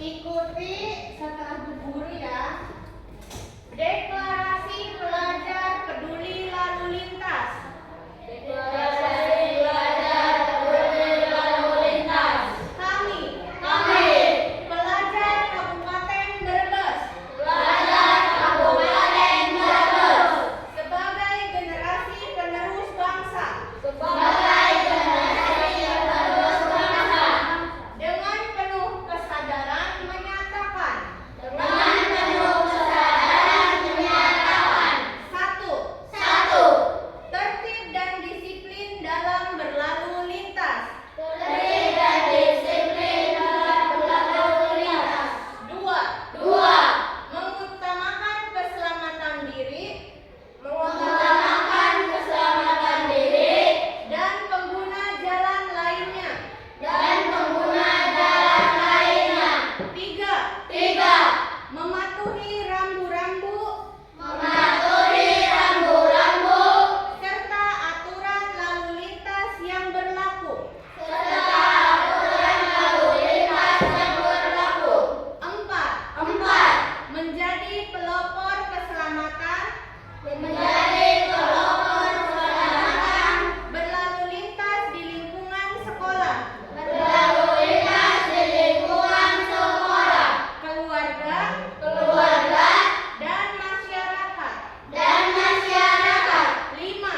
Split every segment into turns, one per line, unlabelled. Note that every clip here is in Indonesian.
Ikuti setelah Bu Guru ya. Deklarasi pelajar peduli lalu lintas. Deklarasi pelajar peduli lalu lintas. Kami pelajar Kabupaten Brebes. Sebagai generasi penerus bangsa. Dengan penuh kesadaran menyatakan. Satu, tertib dan disiplin dalam berlalu lintas. Dua, mengutamakan keselamatan diri. Dan pengguna jalan lainnya. Tiga, mematuhi rambu-rambu serta aturan lalu lintas yang berlaku. Empat, menjadi pelopor keselamatan berlalu lintas di lingkungan sekolah, keluarga, dan masyarakat. 5,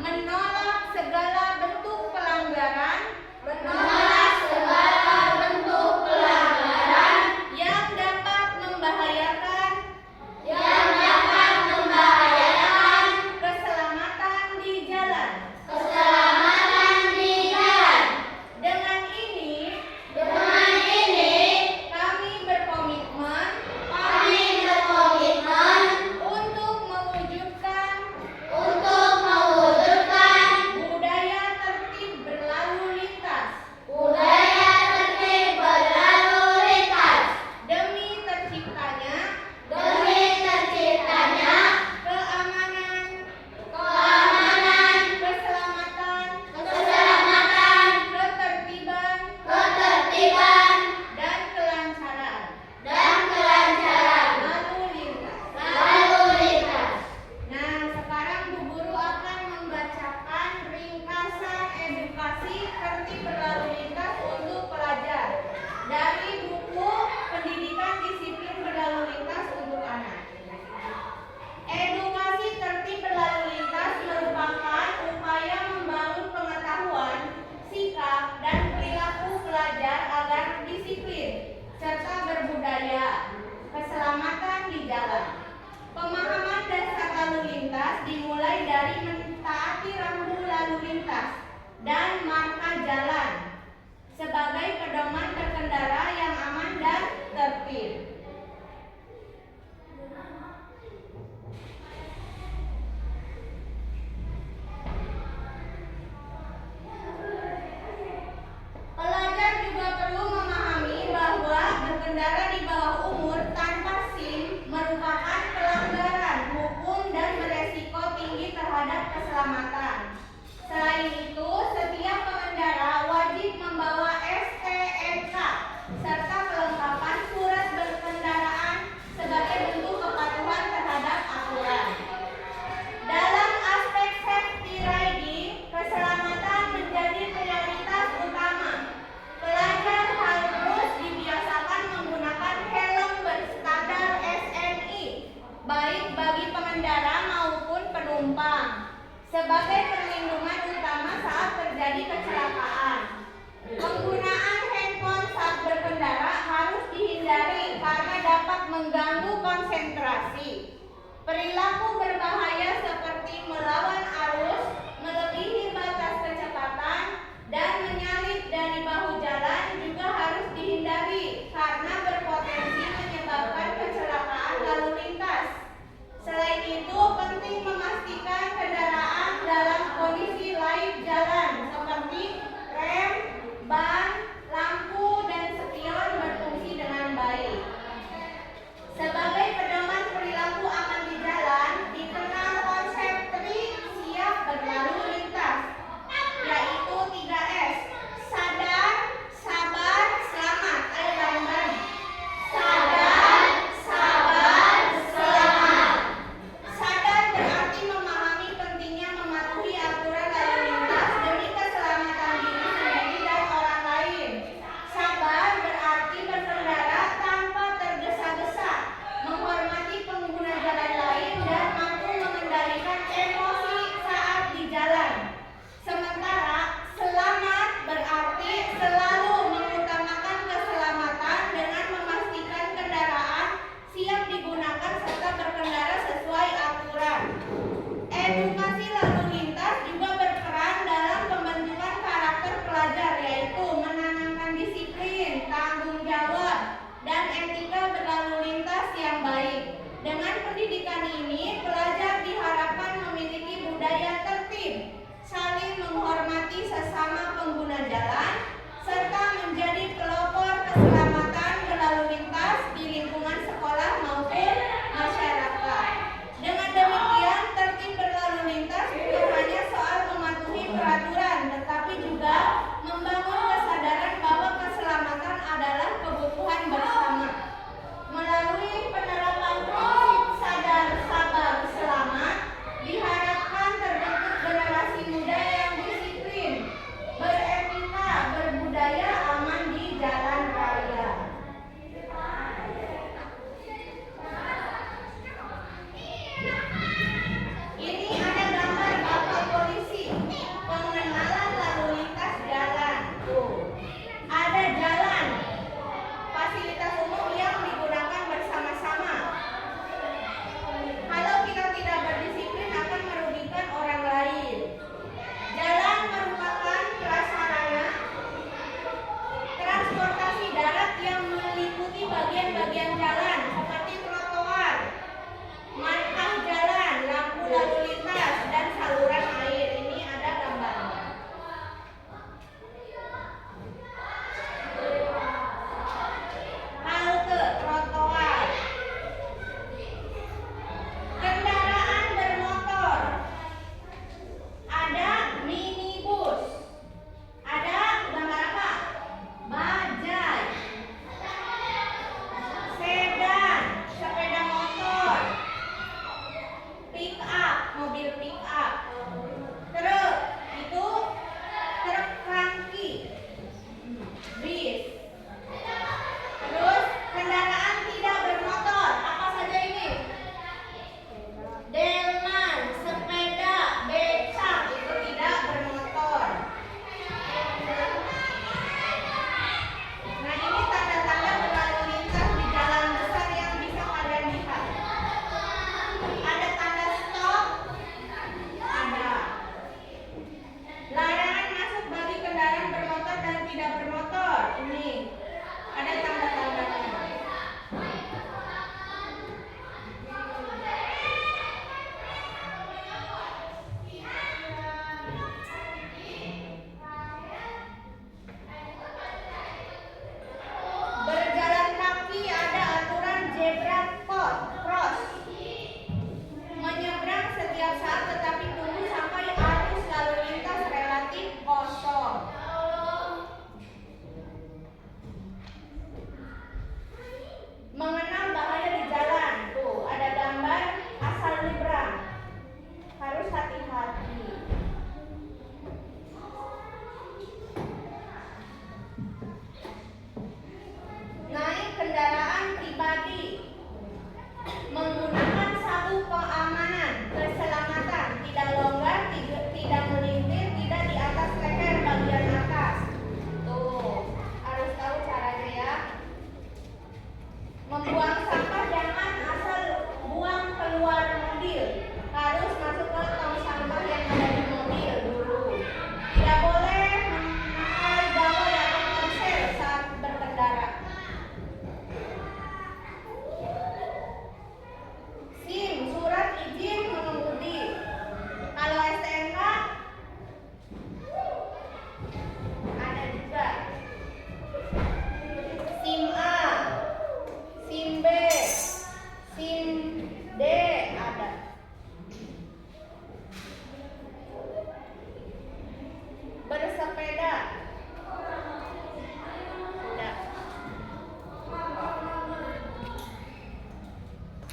menolak segala bentuk pelanggaran yang dapat membahayakan keselamatan di jalan. Dengan ini, kami berkomitmen untuk mewujudkan budaya tertib berlalu lintas demi terciptanya keamanan, keselamatan, ketertiban, dan kelancaran lalu lintas. Nah, sekarang Bu Guru akan membacakan ringkasan edukasi tertib berlalu lintas untuk pelajar dari buku Pendidikan Disiplin Berlalu Lintas untuk Anak. Edukasi tertib berlalu lintas merupakan upaya membangun pengetahuan, sikap, dan perilaku pelajar agar disiplin serta berbudaya, keselamatan di jalan. Pemahaman dasar lalu lintas dimulai dari mentaati rambu lalu lintas dan marka jalan sebagai pedoman berkendara yang aman dan tertib.